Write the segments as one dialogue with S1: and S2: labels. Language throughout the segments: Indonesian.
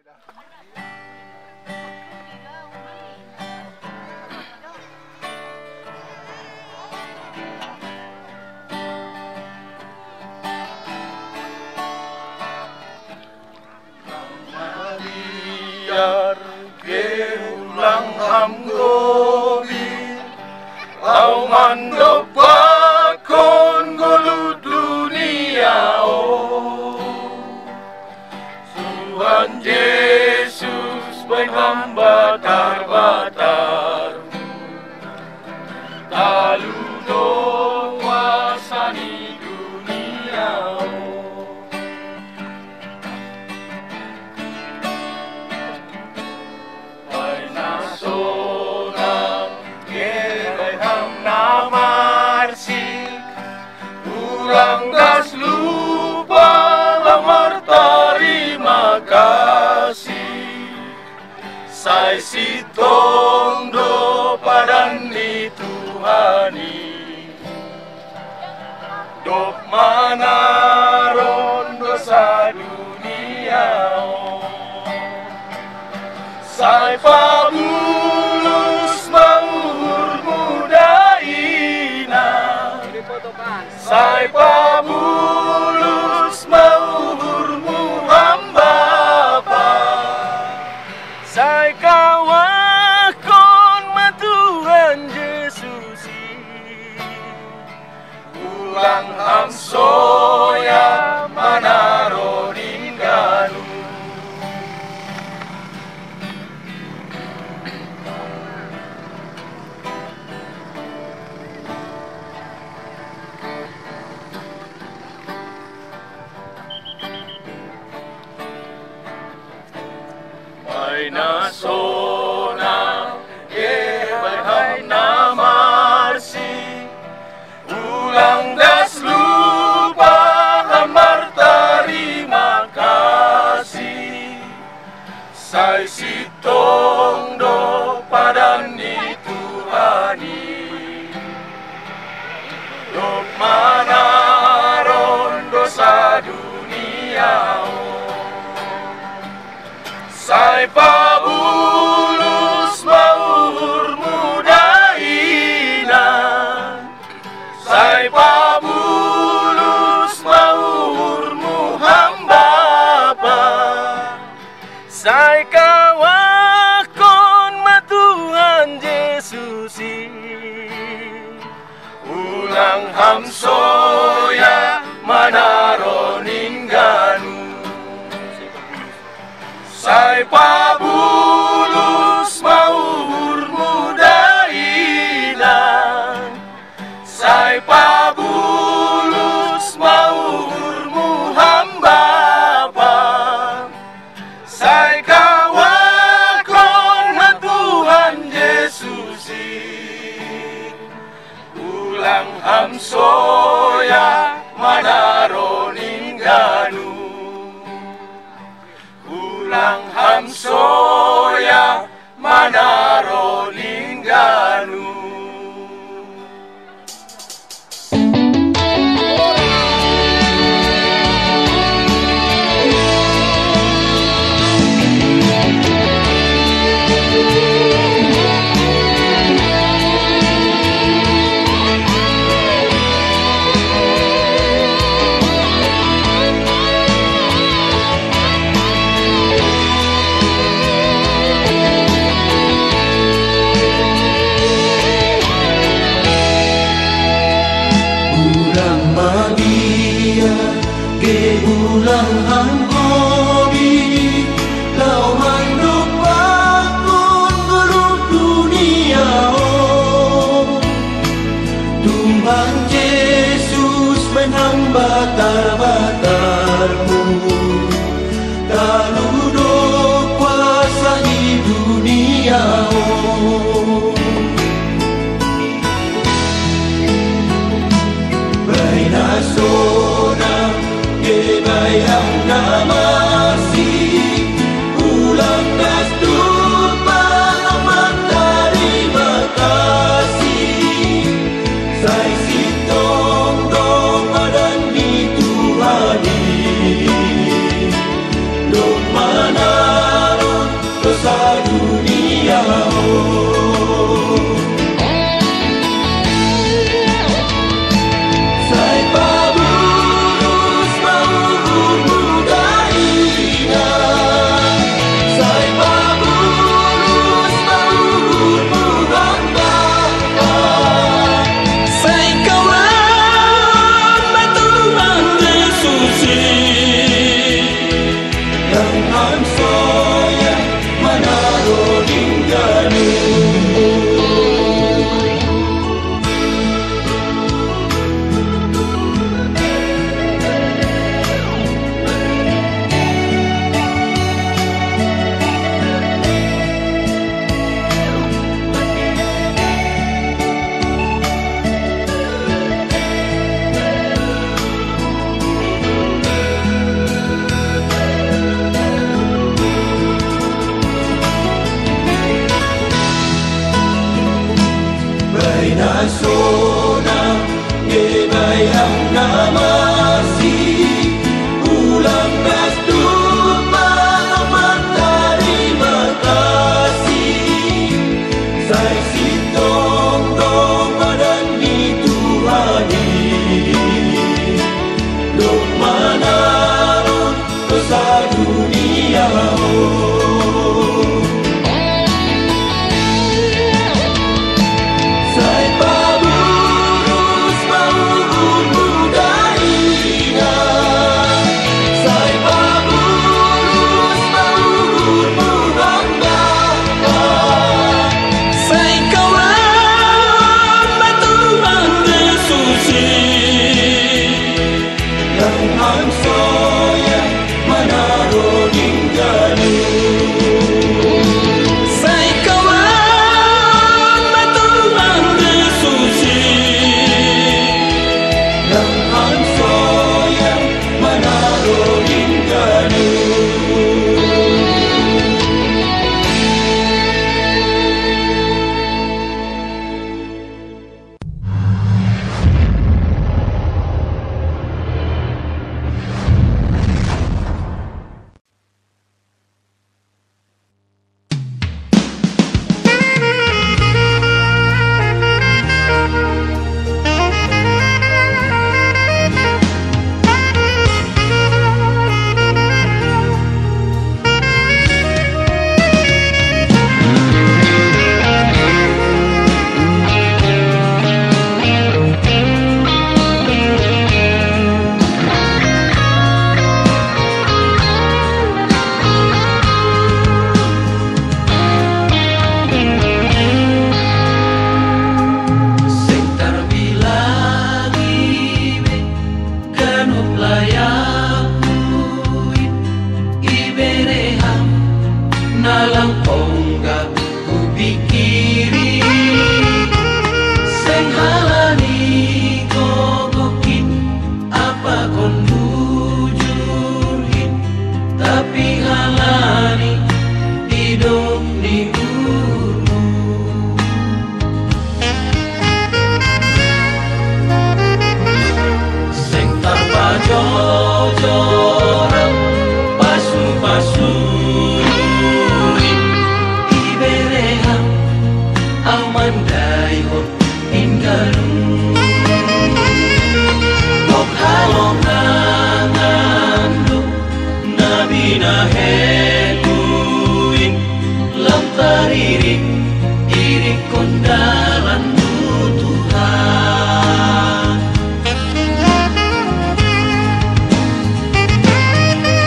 S1: Biar keulang hamgobi au mandop bakon golu dunia Tuhan Yesus baik batar taludo kuasani dunia Langgas lupa lamar terima kasih Sai sitong do padan ni Tuhani Dop manaron dosa dunia Sai pabulus maur mudaina Sai pabulus maurmu hamba pa Sai kawakon matuhan Yesus Ulang hamsoya manaronin ganu Nasona Eberham na marsi Ulang das lupa hamar terima kasih Sai sitong do padan ni Tuhani Dok manaron dosa dunia Sai pabulus maur mudaina Sai pabulus maurmu hamba pa Sai kawakon matuhan Yesus Ulang hamsoya manaronin ganu Sai pabulus maur mudaina Sai pabulus maurmu hamba pa Sai kawakon Tuhan Yesus Ulang hamsoya manaronin ganu Ulang hamsoya manaronin ganu
S2: Ulang hanggobi lau manduk bakun guru dunia Tuhan Yesus menhamba batar-batarmu taludo kuasa di dunia Bainasona Kebayang namasi Ulang das tupa amat terima kasih Sai sitong do padan di Tuhani Dok mana jorang pasu-pasu ibereham amandaihon ingarung kok halong nangandu nabina heduin lam taririk irik kondalan Tuhan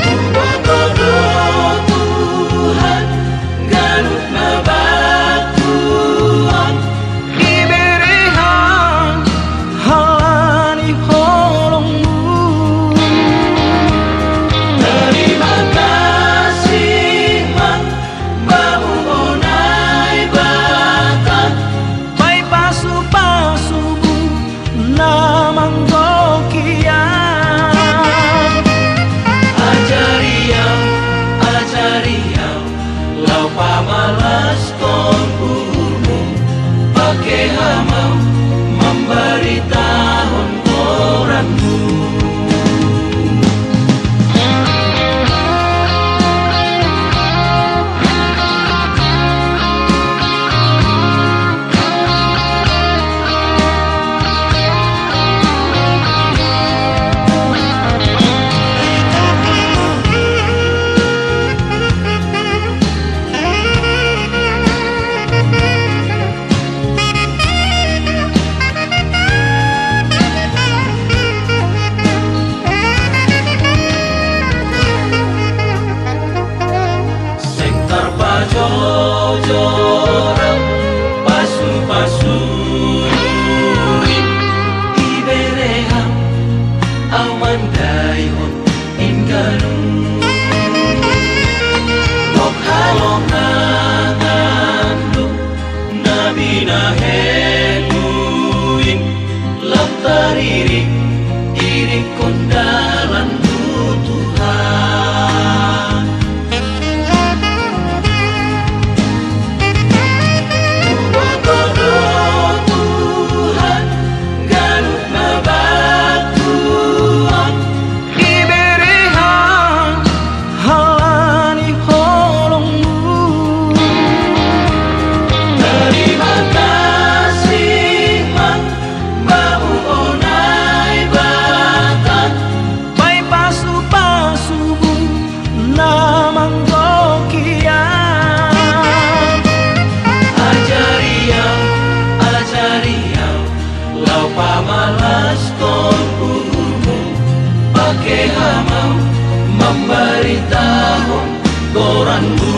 S2: Tubogodo Tuhan ganut nabatuan
S3: iberehan halani holongmu
S2: terima kasih man bahu onai batan
S3: pai pasu-pasubu namang gokian
S2: ajariam lau pamalas kon urmu pakai hamam memberitahu orangmu jorang pasu-pasu ibereham amandaihon ingarung kok halong nangandu nabina heduin lam taririk irik kondalan Tuhan Tubogodo Tuhan ganut nabatuan
S3: iberehan halani holongmu
S2: terima kasih man bahu onai batan
S3: pai pasu-pasubu namang gokian
S2: ajariam lau pamalas kon urmu pakai hamam memberitahu goranmu